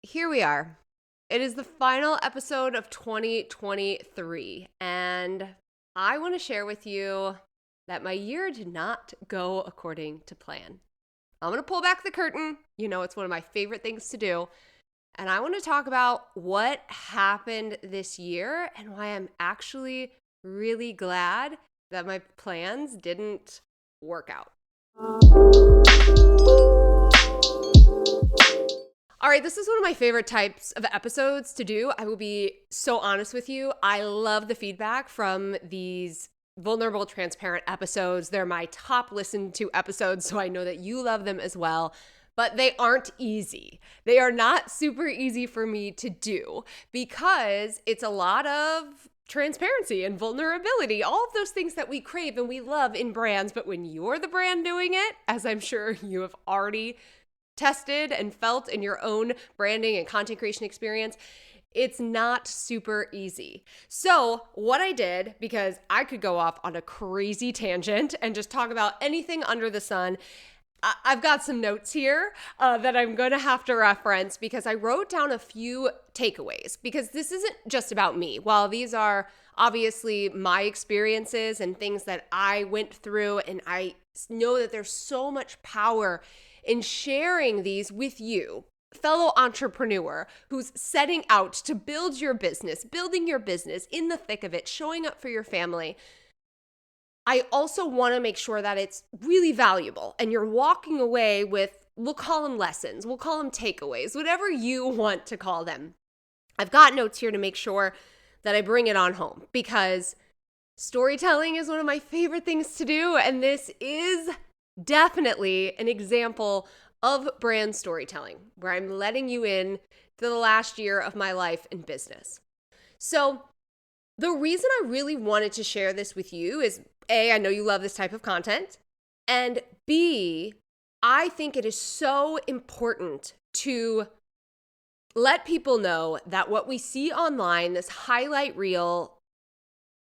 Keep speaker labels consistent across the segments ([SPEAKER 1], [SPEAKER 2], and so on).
[SPEAKER 1] Here we are. It is the final episode of 2023, and I want to share with you that my year did not go according to plan. I'm going to pull back the curtain. You know, it's one of my favorite things to do. And I want to talk about what happened this year and why I'm actually really glad that my plans didn't work out. All right, this is one of my favorite types of episodes to do. I will be so honest with you. I love the feedback from these vulnerable, transparent episodes. They're my top listened to episodes, so I know that you love them as well. But they aren't easy. They are not super easy for me to do because it's a lot of transparency and vulnerability, all of those things that we crave and we love in brands. But when you're the brand doing it, as I'm sure you have already tested and felt in your own branding and content creation experience, it's not super easy. So what I did, because I could go off on a crazy tangent and just talk about anything under the sun, I've got some notes here that I'm going to have to reference because I wrote down a few takeaways, because this isn't just about me. While these are obviously my experiences and things that I went through, and I know that there's so much power in sharing these with you, fellow entrepreneur who's setting out to build your business, building your business in the thick of it, showing up for your family. I also want to make sure that it's really valuable and you're walking away with, we'll call them lessons, we'll call them takeaways, whatever you want to call them. I've got notes here to make sure that I bring it on home, because storytelling is one of my favorite things to do, and this is definitely an example of brand storytelling, where I'm letting you in to the last year of my life in business. So the reason I really wanted to share this with you is A, I know you love this type of content, and B, I think it is so important to let people know that what we see online, this highlight reel,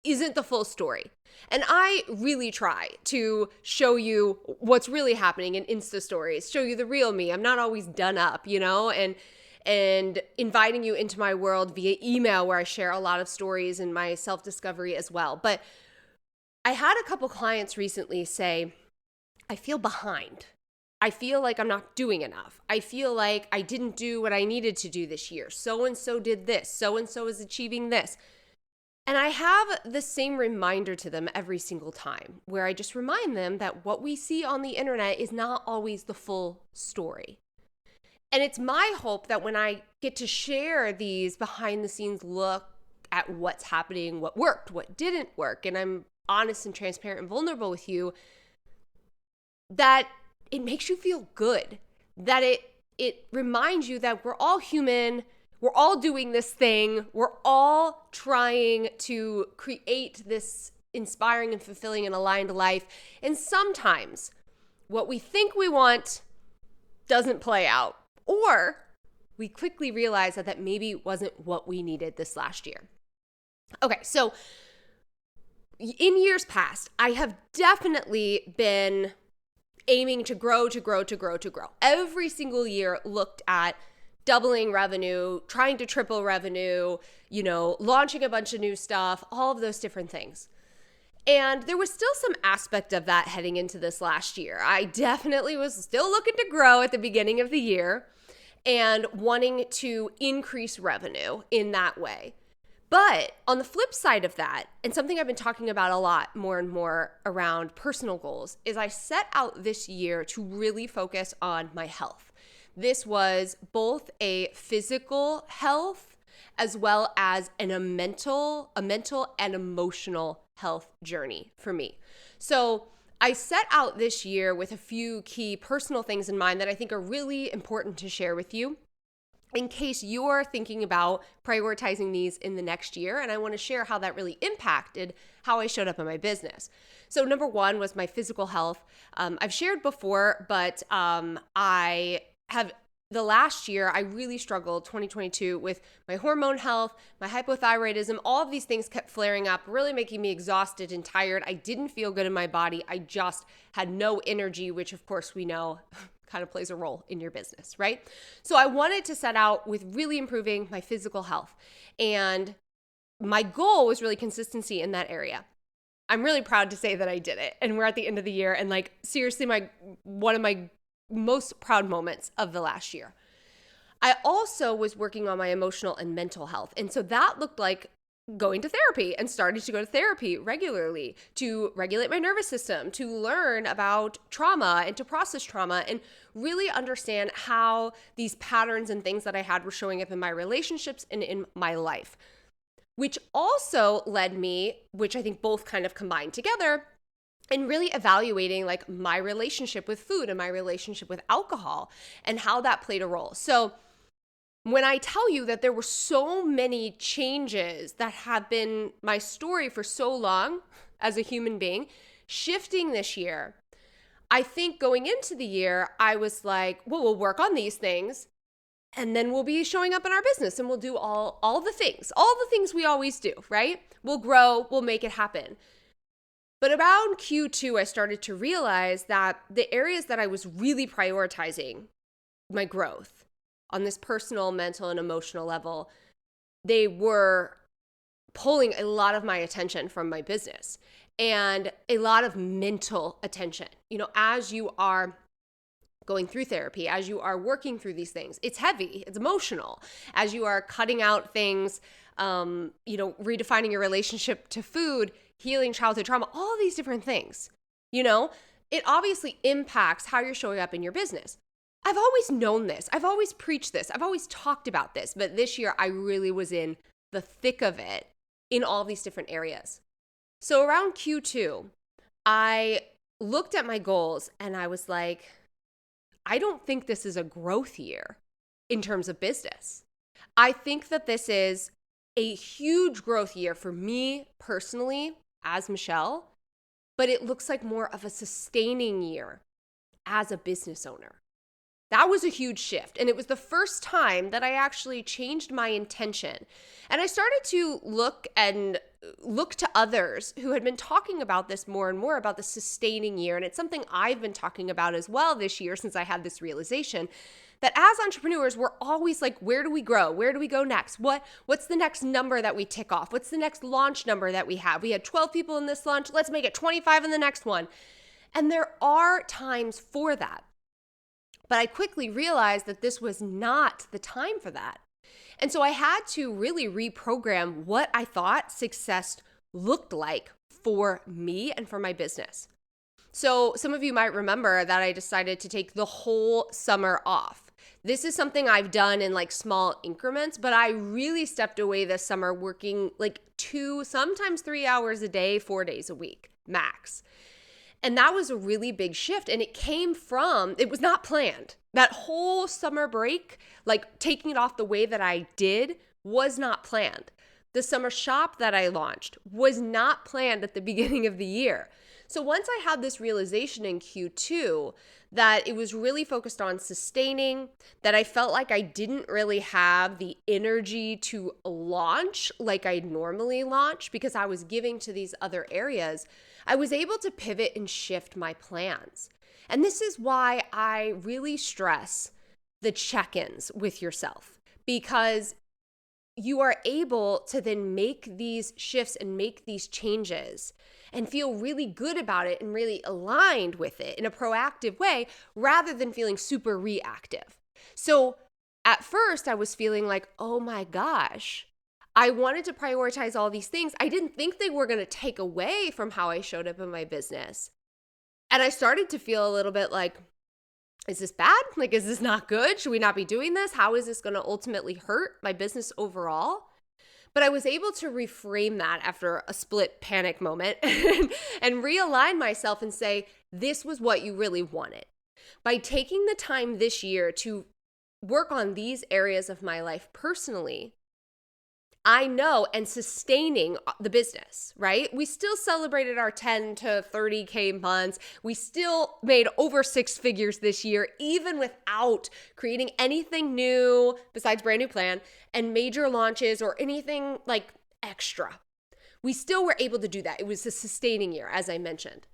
[SPEAKER 1] isn't the full story. And I really try to show you what's really happening in Insta stories, show you the real me. I'm not always done up, and inviting you into my world via email, where I share a lot of stories and my self-discovery as well. But I had a couple clients recently say, I feel behind. I feel like I'm not doing enough. I feel like I didn't do what I needed to do this year. So-and-so did this. So-and-so is achieving this. And I have the same reminder to them every single time, where I just remind them that what we see on the internet is not always the full story. And it's my hope that when I get to share these behind the scenes look at what's happening, what worked, what didn't work, and I'm honest and transparent and vulnerable with you, that it makes you feel good, that it reminds you that we're all human, we're all doing this thing, we're all trying to create this inspiring and fulfilling and aligned life. And sometimes what we think we want doesn't play out, or we quickly realize that maybe wasn't what we needed this last year. Okay, so in years past, I have definitely been aiming to grow. Every single year looked at doubling revenue, trying to triple revenue, launching a bunch of new stuff, all of those different things. And there was still some aspect of that heading into this last year. I definitely was still looking to grow at the beginning of the year and wanting to increase revenue in that way. But on the flip side of that, and something I've been talking about a lot more and more around personal goals, is I set out this year to really focus on my health. This was both a physical health as well as a mental and emotional health journey for me. So I set out this year with a few key personal things in mind that I think are really important to share with you, in case you're thinking about prioritizing these in the next year. And I want to share how that really impacted how I showed up in my business. So number one was my physical health. I've shared before, but I have the last year, I really struggled, 2022, with my hormone health, my hypothyroidism. All of these things kept flaring up, really making me exhausted and tired. I didn't feel good in my body. I just had no energy, which of course we know kind of plays a role in your business, right? So I wanted to set out with really improving my physical health. And my goal was really consistency in that area. I'm really proud to say that I did it. And we're at the end of the year, and like seriously, one of my most proud moments of the last year. I also was working on my emotional and mental health. And so that looked like going to therapy and starting to go to therapy regularly to regulate my nervous system, to learn about trauma and to process trauma and really understand how these patterns and things that I had were showing up in my relationships and in my life. Which also led me, which I think both kind of combined together, in really evaluating like my relationship with food and my relationship with alcohol and how that played a role. So when I tell you that there were so many changes that have been my story for so long as a human being, shifting this year, I think going into the year, I was like, well, we'll work on these things. And then we'll be showing up in our business and we'll do all the things we always do, right? We'll grow, we'll make it happen. But around Q2, I started to realize that the areas that I was really prioritizing my growth on this personal, mental, and emotional level, they were pulling a lot of my attention from my business and a lot of mental attention. You know, as you are going through therapy, as you are working through these things, it's heavy, it's emotional. As you are cutting out things, redefining your relationship to food, healing childhood trauma, all these different things, it obviously impacts how you're showing up in your business. I've always known this. I've always preached this. I've always talked about this. But this year, I really was in the thick of it in all these different areas. So around Q2, I looked at my goals and I was like, I don't think this is a growth year in terms of business. I think that this is a huge growth year for me personally as Michelle, but it looks like more of a sustaining year as a business owner. That was a huge shift. And it was the first time that I actually changed my intention. And I started to look to others who had been talking about this more and more, about the sustaining year. And it's something I've been talking about as well this year since I had this realization that as entrepreneurs, we're always like, where do we grow? Where do we go next? What's the next number that we tick off? What's the next launch number that we have? We had 12 people in this launch. Let's make it 25 in the next one. And there are times for that. But I quickly realized that this was not the time for that. And so I had to really reprogram what I thought success looked like for me and for my business. So some of you might remember that I decided to take the whole summer off. This is something I've done in like small increments, but I really stepped away this summer working like 2, sometimes 3 hours a day, 4 days a week, max. And that was a really big shift. And it was not planned. That whole summer break, like taking it off the way that I did, was not planned. The summer shop that I launched was not planned at the beginning of the year. So once I had this realization in Q2 that it was really focused on sustaining, that I felt like I didn't really have the energy to launch like I normally launch because I was giving to these other areas, I was able to pivot and shift my plans. And this is why I really stress the check-ins with yourself, because you are able to then make these shifts and make these changes and feel really good about it and really aligned with it in a proactive way rather than feeling super reactive. So at first I was feeling like, oh my gosh, I wanted to prioritize all these things. I didn't think they were going to take away from how I showed up in my business. And I started to feel a little bit like, is this bad? Like, is this not good? Should we not be doing this? How is this going to ultimately hurt my business overall? But I was able to reframe that after a split panic moment and realign myself and say, this was what you really wanted. By taking the time this year to work on these areas of my life personally, I know, and sustaining the business, right? We still celebrated our 10 to 30K months. We still made over 6 figures this year, even without creating anything new besides brand new plan and major launches or anything like extra. We still were able to do that. It was a sustaining year, as I mentioned.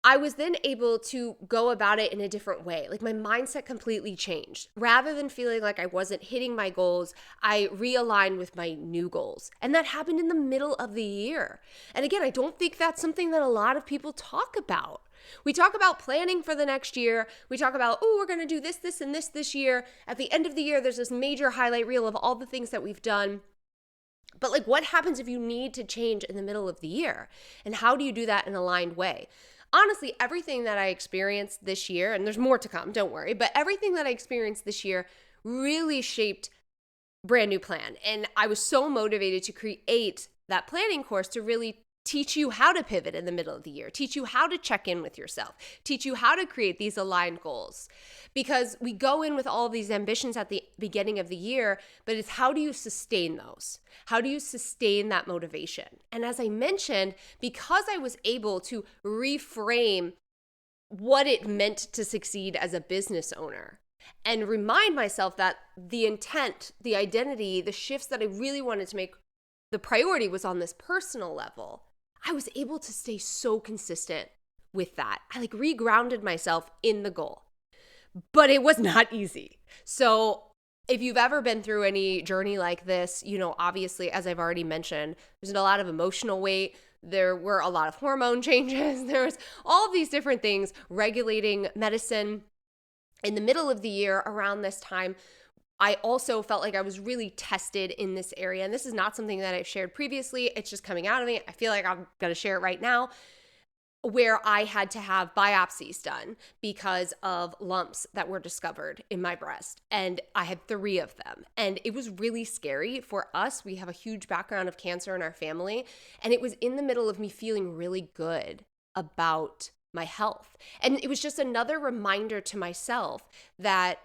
[SPEAKER 1] I was then able to go about it in a different way. Like my mindset completely changed. Rather than feeling like I wasn't hitting my goals, I realigned with my new goals. And that happened in the middle of the year. And again, I don't think that's something that a lot of people talk about. We talk about planning for the next year. We talk about, oh, we're going to do this, this, and this year. At the end of the year, there's this major highlight reel of all the things that we've done. But like, what happens if you need to change in the middle of the year? And how do you do that in an aligned way? Honestly, everything that I experienced this year, and there's more to come, don't worry, but everything that I experienced this year really shaped Brand New Plan. And I was so motivated to create that planning course to really teach you how to pivot in the middle of the year, teach you how to check in with yourself, teach you how to create these aligned goals. Because we go in with all of these ambitions at the beginning of the year, but it's how do you sustain those? How do you sustain that motivation? And as I mentioned, because I was able to reframe what it meant to succeed as a business owner and remind myself that the intent, the identity, the shifts that I really wanted to make, the priority was on this personal level, I was able to stay so consistent with that. I like regrounded myself in the goal, but it was not easy. So if you've ever been through any journey like this, you know, obviously, as I've already mentioned, there's a lot of emotional weight. There were a lot of hormone changes. There was all of these different things, regulating medicine. In the middle of the year around this time, I also felt like I was really tested in this area. And this is not something that I've shared previously. It's just coming out of me. I feel like I'm going to share it right now, where I had to have biopsies done because of lumps that were discovered in my breast. And I had 3 of them. And it was really scary for us. We have a huge background of cancer in our family. And it was in the middle of me feeling really good about my health. And it was just another reminder to myself that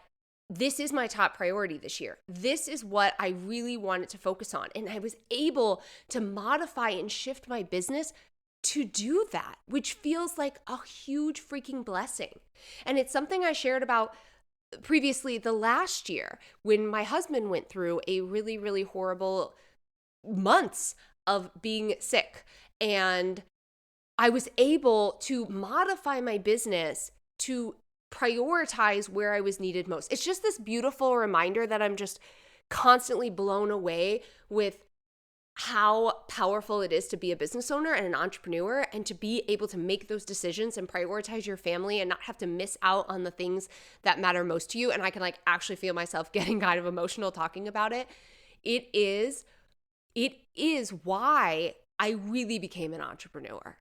[SPEAKER 1] this is my top priority this year. This is what I really wanted to focus on. And I was able to modify and shift my business to do that, which feels like a huge freaking blessing. And it's something I shared about previously the last year when my husband went through a really, really horrible months of being sick. And I was able to modify my business to prioritize where I was needed most. It's just this beautiful reminder that I'm just constantly blown away with how powerful it is to be a business owner and an entrepreneur, and to be able to make those decisions and prioritize your family and not have to miss out on the things that matter most to you. And I can like actually feel myself getting kind of emotional talking about it. It is why I really became an entrepreneur.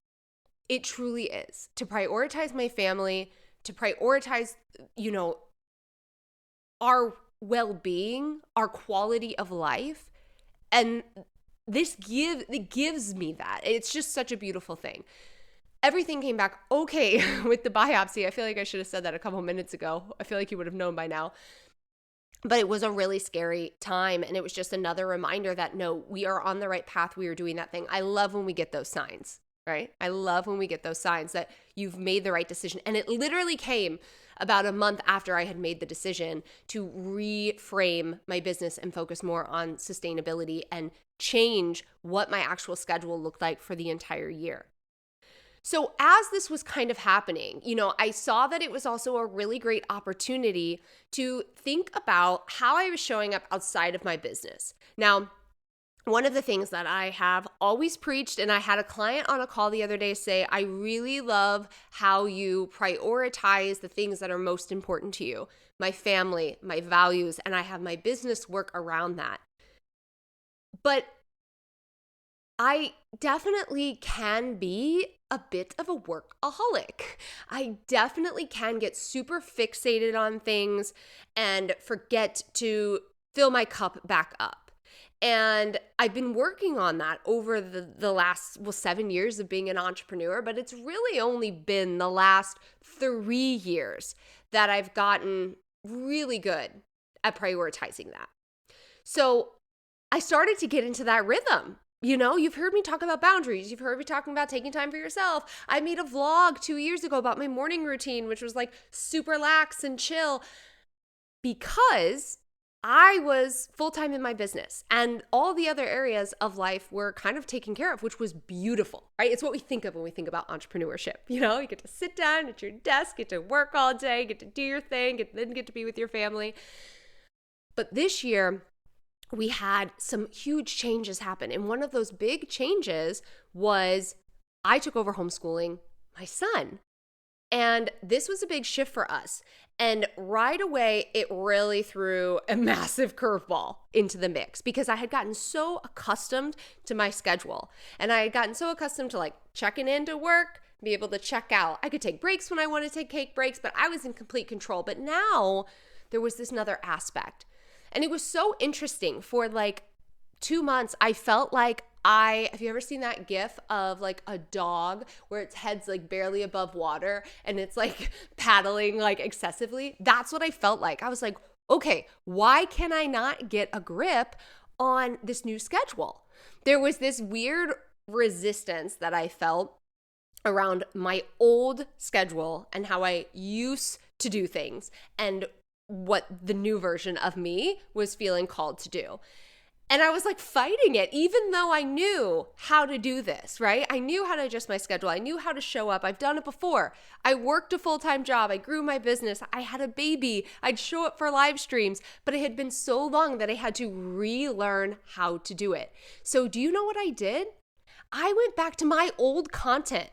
[SPEAKER 1] It truly is. To prioritize my family, to prioritize, you know, our well-being, our quality of life. And it gives me that. It's just such a beautiful thing. Everything came back okay with the biopsy. I feel like I should have said that a couple minutes ago. I feel like you would have known by now. But it was a really scary time. And it was just another reminder that no, we are on the right path. We are doing that thing. I love when we get those signs. Right? I love when we get those signs that you've made the right decision. And it literally came about a month after I had made the decision to reframe my business and focus more on sustainability and change what my actual schedule looked like for the entire year. So as this was kind of happening, you know, I saw that it was also a really great opportunity to think about how I was showing up outside of my business. Now, one of the things that I have always preached, and I had a client on a call the other day say, I really love how you prioritize the things that are most important to you, my family, my values, and I have my business work around that. But I definitely can be a bit of a workaholic. I definitely can get super fixated on things and forget to fill my cup back up. And I've been working on that over the last, 7 years of being an entrepreneur, but it's really only been the last 3 years that I've gotten really good at prioritizing that. So I started to get into that rhythm. You know, you've heard me talk about boundaries. You've heard me talking about taking time for yourself. I made a vlog 2 years ago about my morning routine, which was like super lax and chill, because I was full-time in my business and all the other areas of life were kind of taken care of, which was beautiful, right? It's what we think of when we think about entrepreneurship. You get to sit down at your desk, get to work all day, get to do your thing, then get to be with your family. But this year, we had some huge changes happen. And one of those big changes was I took over homeschooling my son. And this was a big shift for us. And right away, it really threw a massive curveball into the mix because I had gotten so accustomed to my schedule. And I had gotten so accustomed to like checking into work, be able to check out. I could take breaks when I wanted to take breaks, but I was in complete control. But now there was this another aspect. And it was so interesting. For like 2 months, I felt like have you ever seen that gif of like a dog where its head's like barely above water and it's like paddling like excessively? That's what I felt like. I was like, okay, why can I not get a grip on this new schedule? There was this weird resistance that I felt around my old schedule and how I used to do things and what the new version of me was feeling called to do. And I was like fighting it, even though I knew how to do this, right? I knew how to adjust my schedule. I knew how to show up. I've done it before. I worked a full-time job. I grew my business. I had a baby. I'd show up for live streams, but it had been so long that I had to relearn how to do it. So do you know what I did? I went back to my old content.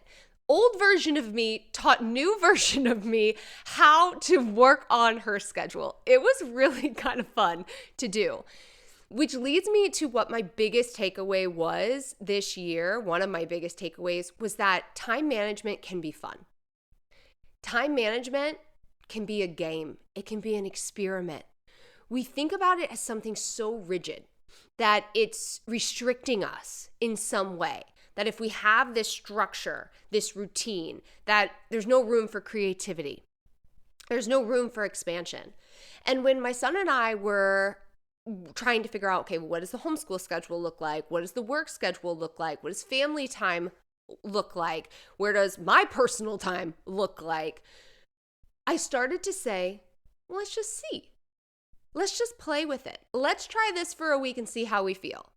[SPEAKER 1] Old version of me taught new version of me how to work on her schedule. It was really kind of fun to do. Which leads me to what my biggest takeaway was this year. One of my biggest takeaways was that time management can be fun. Time management can be a game. It can be an experiment. We think about it as something so rigid that it's restricting us in some way. That if we have this structure, this routine, that there's no room for creativity. There's no room for expansion. And when my son and I were trying to figure out, okay, what does the homeschool schedule look like? What does the work schedule look like? What does family time look like? Where does my personal time look like? I started to say, well, let's just see. Let's just play with it. Let's try this for a week and see how we feel.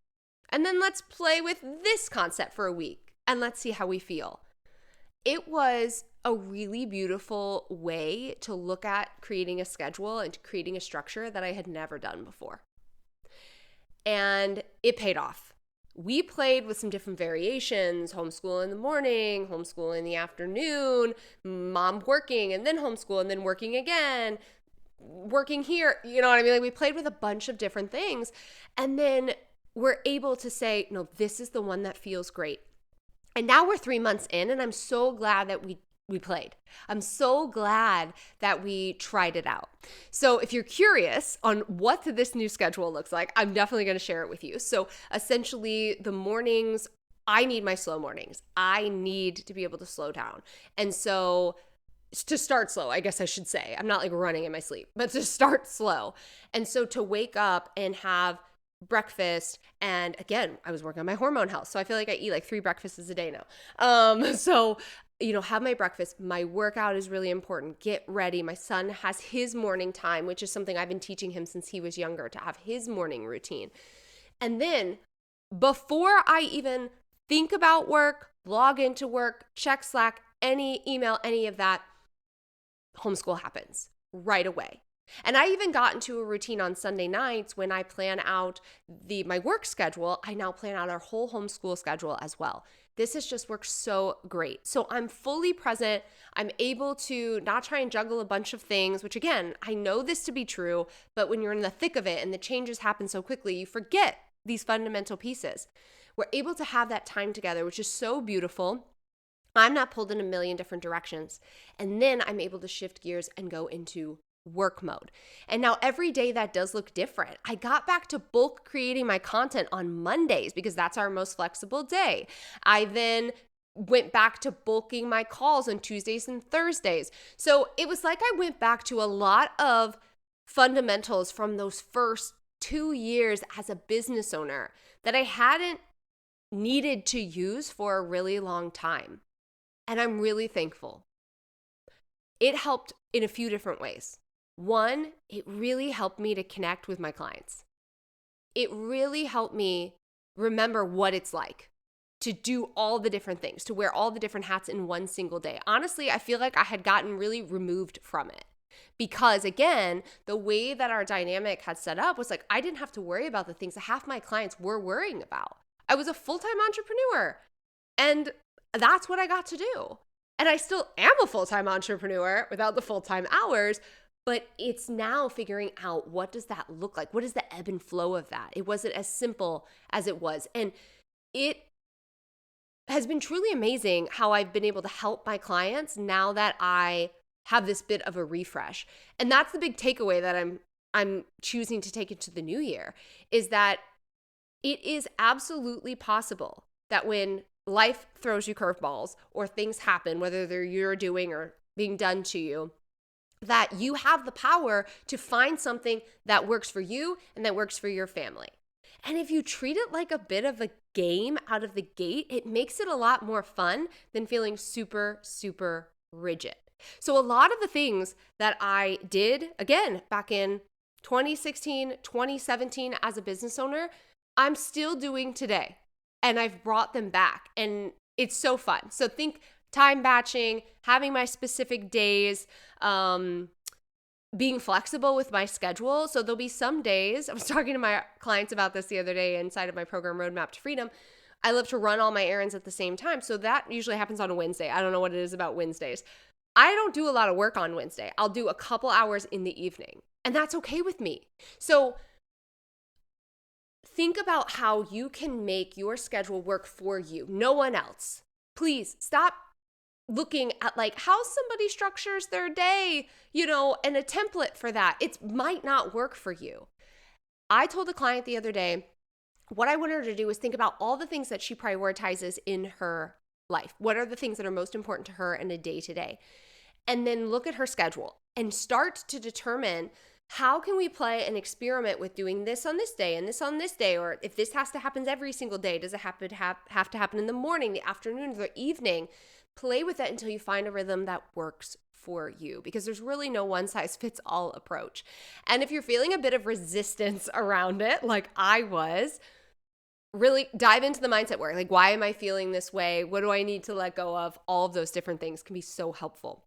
[SPEAKER 1] And then let's play with this concept for a week and let's see how we feel. It was a really beautiful way to look at creating a schedule and creating a structure that I had never done before. And it paid off. We played with some different variations, homeschool in the morning, homeschool in the afternoon, mom working and then homeschool and then working again, working here. You know what I mean? Like we played with a bunch of different things. And then we're able to say, no, this is the one that feels great. And now we're 3 months in and I'm so glad that we played. I'm so glad that we tried it out. So if you're curious on what this new schedule looks like, I'm definitely going to share it with you. So essentially the mornings, I need my slow mornings. I need to be able to slow down. And so to start slow, I guess I should say, I'm not like running in my sleep, but to start slow. And so to wake up and have breakfast, and again, I was working on my hormone health, so I feel like I eat like 3 breakfasts a day now. Have my breakfast. My workout is really important. Get ready. My son has his morning time, which is something I've been teaching him since he was younger, to have his morning routine. And then before I even think about work, log into work, check Slack, any email, any of that, homeschool happens right away. And I even got into a routine on Sunday nights when I plan out my work schedule. I now plan out our whole homeschool schedule as well. This has just worked so great. So I'm fully present. I'm able to not try and juggle a bunch of things, which again, I know this to be true, but when you're in the thick of it and the changes happen so quickly, you forget these fundamental pieces. We're able to have that time together, which is so beautiful. I'm not pulled in a million different directions. And then I'm able to shift gears and go into work mode. And now every day that does look different. I got back to bulk creating my content on Mondays because that's our most flexible day. I then went back to bulking my calls on Tuesdays and Thursdays. So it was like I went back to a lot of fundamentals from those first 2 years as a business owner that I hadn't needed to use for a really long time. And I'm really thankful. It helped in a few different ways. One, it really helped me to connect with my clients. It really helped me remember what it's like to do all the different things, to wear all the different hats in one single day. Honestly, I feel like I had gotten really removed from it because, again, the way that our dynamic had set up was like I didn't have to worry about the things that half my clients were worrying about. I was a full-time entrepreneur, and that's what I got to do. And I still am a full-time entrepreneur without the full-time hours, but it's now figuring out, what does that look like? What is the ebb and flow of that? It wasn't as simple as it was. And it has been truly amazing how I've been able to help my clients now that I have this bit of a refresh. And that's the big takeaway that I'm choosing to take into the new year, is that it is absolutely possible that when life throws you curveballs or things happen, whether they're you're doing or being done to you, that you have the power to find something that works for you and that works for your family. And if you treat it like a bit of a game out of the gate, it makes it a lot more fun than feeling super, super rigid. So a lot of the things that I did, again, back in 2016, 2017 as a business owner, I'm still doing today. And I've brought them back. And it's so fun. So think time batching, having my specific days, being flexible with my schedule. So there'll be some days, I was talking to my clients about this the other day inside of my program Roadmap to Freedom. I love to run all my errands at the same time. So that usually happens on a Wednesday. I don't know what it is about Wednesdays. I don't do a lot of work on Wednesday. I'll do a couple hours in the evening, and that's okay with me. So think about how you can make your schedule work for you, no one else. Please stop looking at like how somebody structures their day, and a template for that. It might not work for you. I told a client the other day, what I want her to do is think about all the things that she prioritizes in her life. What are the things that are most important to her in a day to day? And then look at her schedule and start to determine, how can we play an experiment with doing this on this day and this on this day? Or if this has to happen every single day, does it have to happen in the morning, the afternoon, or the evening? Play with it until you find a rhythm that works for you, because there's really no one size fits all approach. And if you're feeling a bit of resistance around it, like I was, really dive into the mindset work. Like, why am I feeling this way? What do I need to let go of? All of those different things can be so helpful.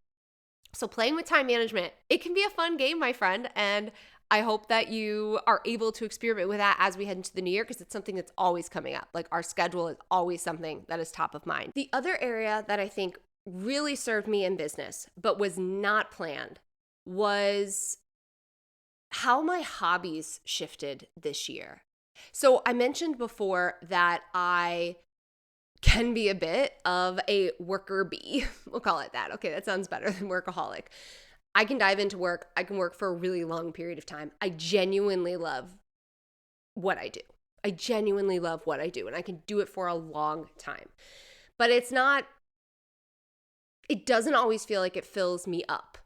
[SPEAKER 1] So playing with time management, it can be a fun game, my friend. And I hope that you are able to experiment with that as we head into the new year, because it's something that's always coming up. Like, our schedule is always something that is top of mind. The other area that I think really served me in business, but was not planned, was how my hobbies shifted this year. So I mentioned before that I can be a bit of a worker bee. We'll call it that. Okay, that sounds better than workaholic. I can dive into work. I can work for a really long period of time. I genuinely love what I do. And I can do it for a long time. But it doesn't always feel like it fills me up,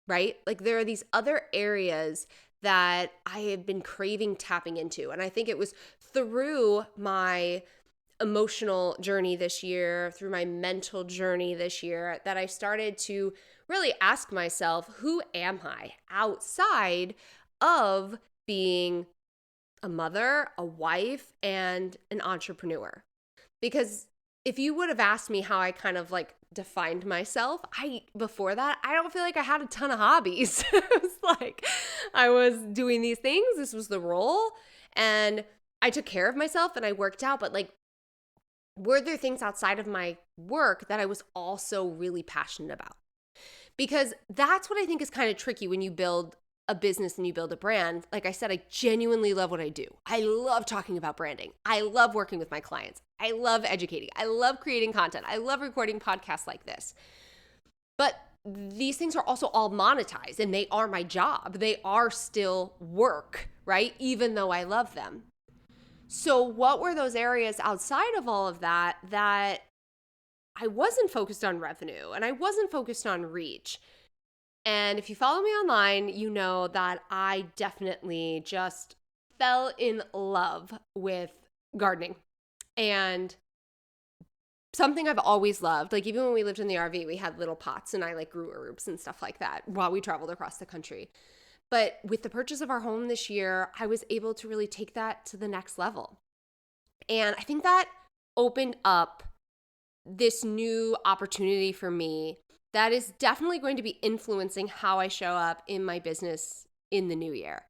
[SPEAKER 1] right? Like, there are these other areas that I have been craving tapping into. And I think it was through my emotional journey this year, through my mental journey this year, that I started to really ask myself, who am I outside of being a mother, a wife, and an entrepreneur? Because if you would have asked me how I kind of like defined myself, before that, I don't feel like I had a ton of hobbies. It was like I was doing these things. This was the role. And I took care of myself and I worked out. But like, were there things outside of my work that I was also really passionate about? Because that's what I think is kind of tricky when you build a business and you build a brand. Like I said, I genuinely love what I do. I love talking about branding. I love working with my clients. I love educating. I love creating content. I love recording podcasts like this. But these things are also all monetized, and they are my job. They are still work, right? Even though I love them. So what were those areas outside of all of that I wasn't focused on revenue and I wasn't focused on reach? And if you follow me online, you know that I definitely just fell in love with gardening. And something I've always loved, like even when we lived in the RV, we had little pots and I like grew herbs and stuff like that while we traveled across the country. But with the purchase of our home this year, I was able to really take that to the next level. And I think that opened up this new opportunity for me that is definitely going to be influencing how I show up in my business in the new year.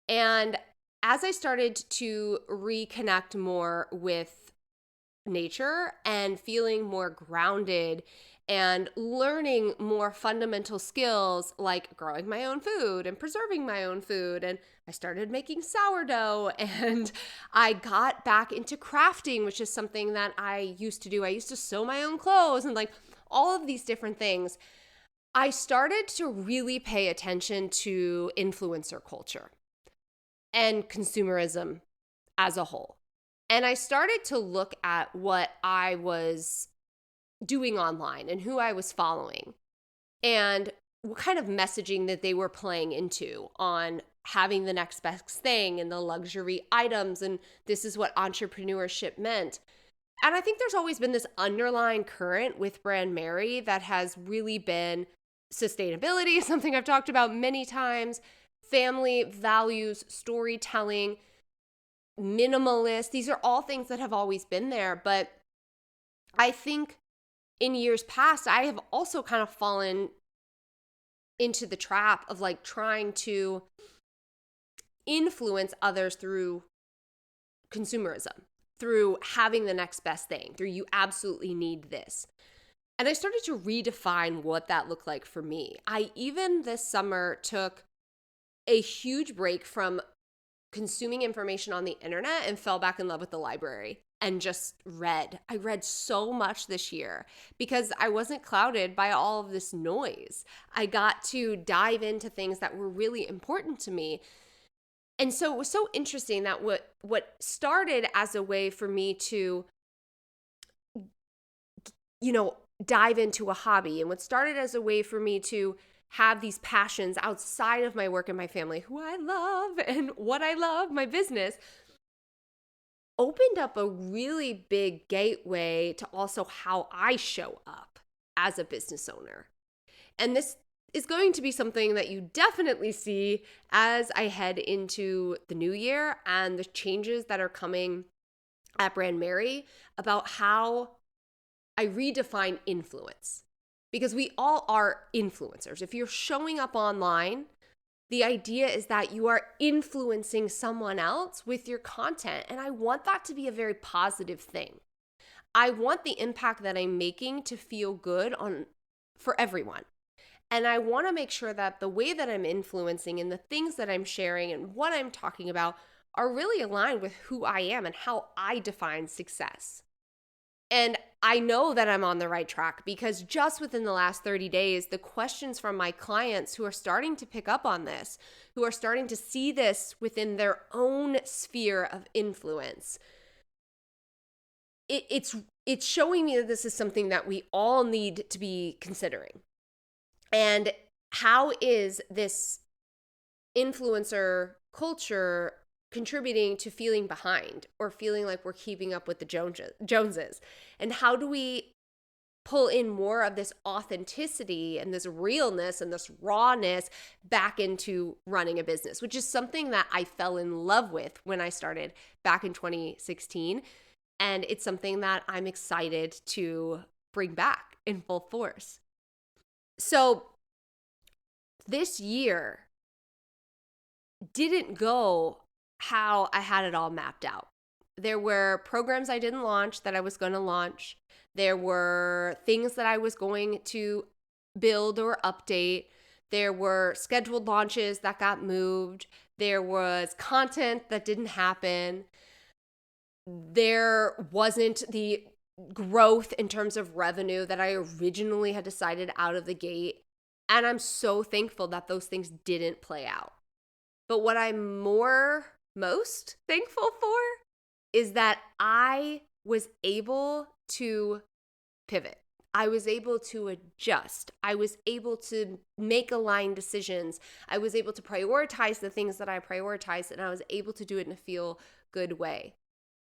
[SPEAKER 1] And as I started to reconnect more with nature and feeling more grounded and learning more fundamental skills like growing my own food and preserving my own food, and I started making sourdough, and I got back into crafting, which is something that I used to do. I used to sew my own clothes and like all of these different things. I started to really pay attention to influencer culture and consumerism as a whole. And I started to look at what I was doing online and who I was following and what kind of messaging that they were playing into on having the next best thing and the luxury items, and this is what entrepreneurship meant. And I think there's always been this underlying current with Brandmerry that has really been sustainability, something I've talked about many times, family values, storytelling, minimalist. These are all things that have always been there. But I think in years past, I have also kind of fallen into the trap of like trying to influence others through consumerism, through having the next best thing, through you absolutely need this. And I started to redefine what that looked like for me. I even this summer took a huge break from consuming information on the internet and fell back in love with the library and just read. I read so much this year because I wasn't clouded by all of this noise. I got to dive into things that were really important to me. And so it was so interesting that what started as a way for me to, dive into a hobby, and what started as a way for me to have these passions outside of my work and my family, who I love and what I love, my business, opened up a really big gateway to also how I show up as a business owner. And this is going to be something that you definitely see as I head into the new year and the changes that are coming at Brandmerry about how I redefine influence. Because we all are influencers. If you're showing up online, the idea is that you are influencing someone else with your content. And I want that to be a very positive thing. I want the impact that I'm making to feel good for everyone. And I want to make sure that the way that I'm influencing and the things that I'm sharing and what I'm talking about are really aligned with who I am and how I define success. And I know that I'm on the right track because just within the last 30 days, the questions from my clients who are starting to pick up on this, who are starting to see this within their own sphere of influence, it's showing me that this is something that we all need to be considering. And how is this influencer culture contributing to feeling behind or feeling like we're keeping up with the Joneses? And how do we pull in more of this authenticity and this realness and this rawness back into running a business, which is something that I fell in love with when I started back in 2016. And it's something that I'm excited to bring back in full force. So this year didn't go how I had it all mapped out. There were programs I didn't launch that I was going to launch. There were things that I was going to build or update. There were scheduled launches that got moved. There was content that didn't happen. There wasn't the growth in terms of revenue that I originally had decided out of the gate. And I'm so thankful that those things didn't play out. But what I'm most thankful for is that I was able to pivot. I was able to adjust. I was able to make aligned decisions. I was able to prioritize the things that I prioritized, and I was able to do it in a feel good way.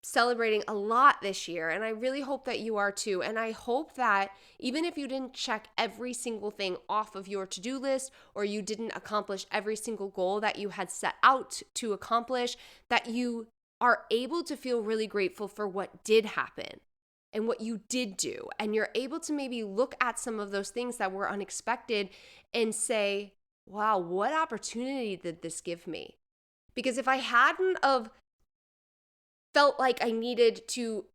[SPEAKER 1] celebrating a lot this year, and I really hope that you are too. And I hope that even if you didn't check every single thing off of your to-do list, or you didn't accomplish every single goal that you had set out to accomplish, that you are able to feel really grateful for what did happen and what you did do. And you're able to maybe look at some of those things that were unexpected and say, wow, what opportunity did this give me? Because if I hadn't of felt like I needed to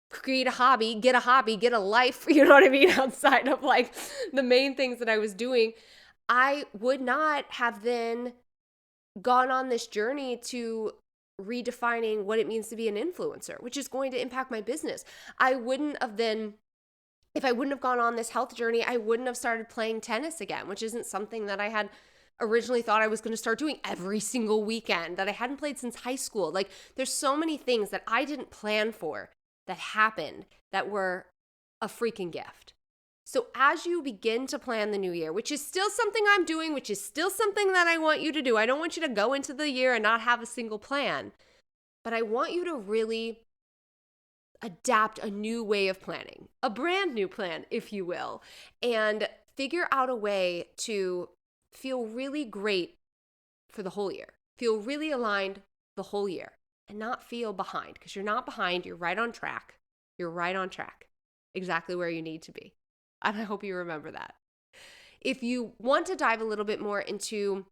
[SPEAKER 1] create a hobby, get a life, you know what I mean, outside of like the main things that I was doing, I would not have then gone on this journey to redefining what it means to be an influencer, which is going to impact my business. I wouldn't have then, if I wouldn't have gone on this health journey, I wouldn't have started playing tennis again, which isn't something that I had originally thought I was going to start doing every single weekend, that I hadn't played since high school. Like, there's so many things that I didn't plan for that happened that were a freaking gift. So as you begin to plan the new year, which is still something I'm doing, which is still something that I want you to do. I don't want you to go into the year and not have a single plan, but I want you to really adapt a new way of planning, a brand new plan, if you will, and figure out a way to feel really great for the whole year, feel really aligned the whole year, and not feel behind, because you're not behind. You're right on track. You're right on track, exactly where you need to be. And I hope you remember that. If you want to dive a little bit more into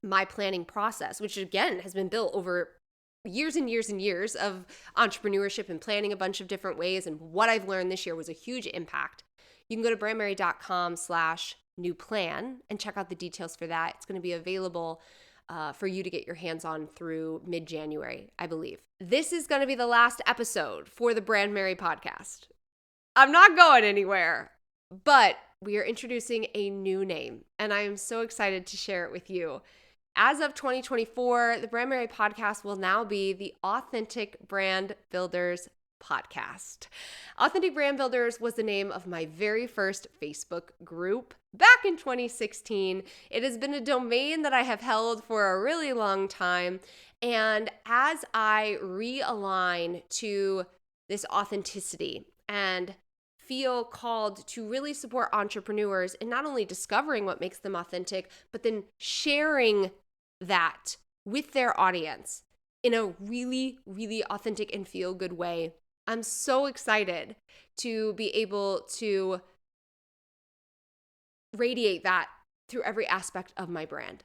[SPEAKER 1] my planning process, which again has been built over years and years and years of entrepreneurship and planning a bunch of different ways, and what I've learned this year was a huge impact, you can go to brandmerry.com/new plan and check out the details for that. It's going to be available for you to get your hands on through mid-January, I believe. This is going to be the last episode for the Brandmerry Podcast. I'm not going anywhere, but we are introducing a new name, and I am so excited to share it with you. As of 2024, the Brandmerry Podcast will now be the Authentic Brand Builders Podcast. Authentic Brand Builders was the name of my very first Facebook group back in 2016. It has been a domain that I have held for a really long time. And as I realign to this authenticity and feel called to really support entrepreneurs in not only discovering what makes them authentic, but then sharing that with their audience in a really, really authentic and feel good way, I'm so excited to be able to radiate that through every aspect of my brand.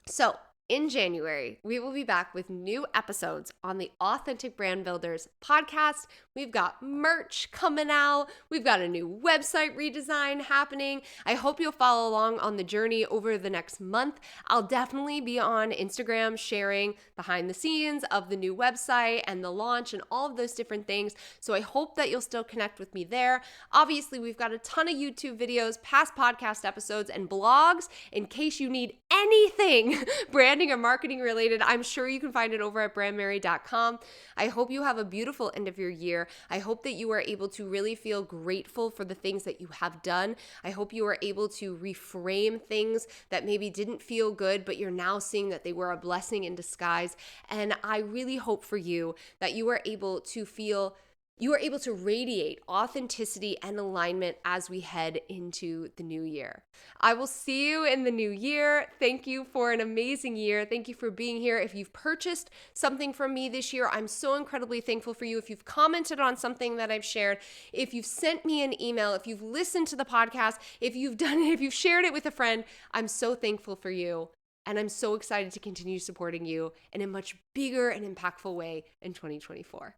[SPEAKER 1] So in January, we will be back with new episodes on the Authentic Brand Builders Podcast. We've got merch coming out. We've got a new website redesign happening. I hope you'll follow along on the journey over the next month. I'll definitely be on Instagram sharing behind the scenes of the new website and the launch and all of those different things. So I hope that you'll still connect with me there. Obviously, we've got a ton of YouTube videos, past podcast episodes, and blogs in case you need anything branding or marketing related. I'm sure you can find it over at brandmerry.com. I hope you have a beautiful end of your year. I hope that you are able to really feel grateful for the things that you have done. I hope you are able to reframe things that maybe didn't feel good, but you're now seeing that they were a blessing in disguise. And I really hope for you that you are able to feel you are able to radiate authenticity and alignment as we head into the new year. I will see you in the new year. Thank you for an amazing year. Thank you for being here. If you've purchased something from me this year, I'm so incredibly thankful for you. If you've commented on something that I've shared, if you've sent me an email, if you've listened to the podcast, if you've done it, if you've shared it with a friend, I'm so thankful for you. And I'm so excited to continue supporting you in a much bigger and impactful way in 2024.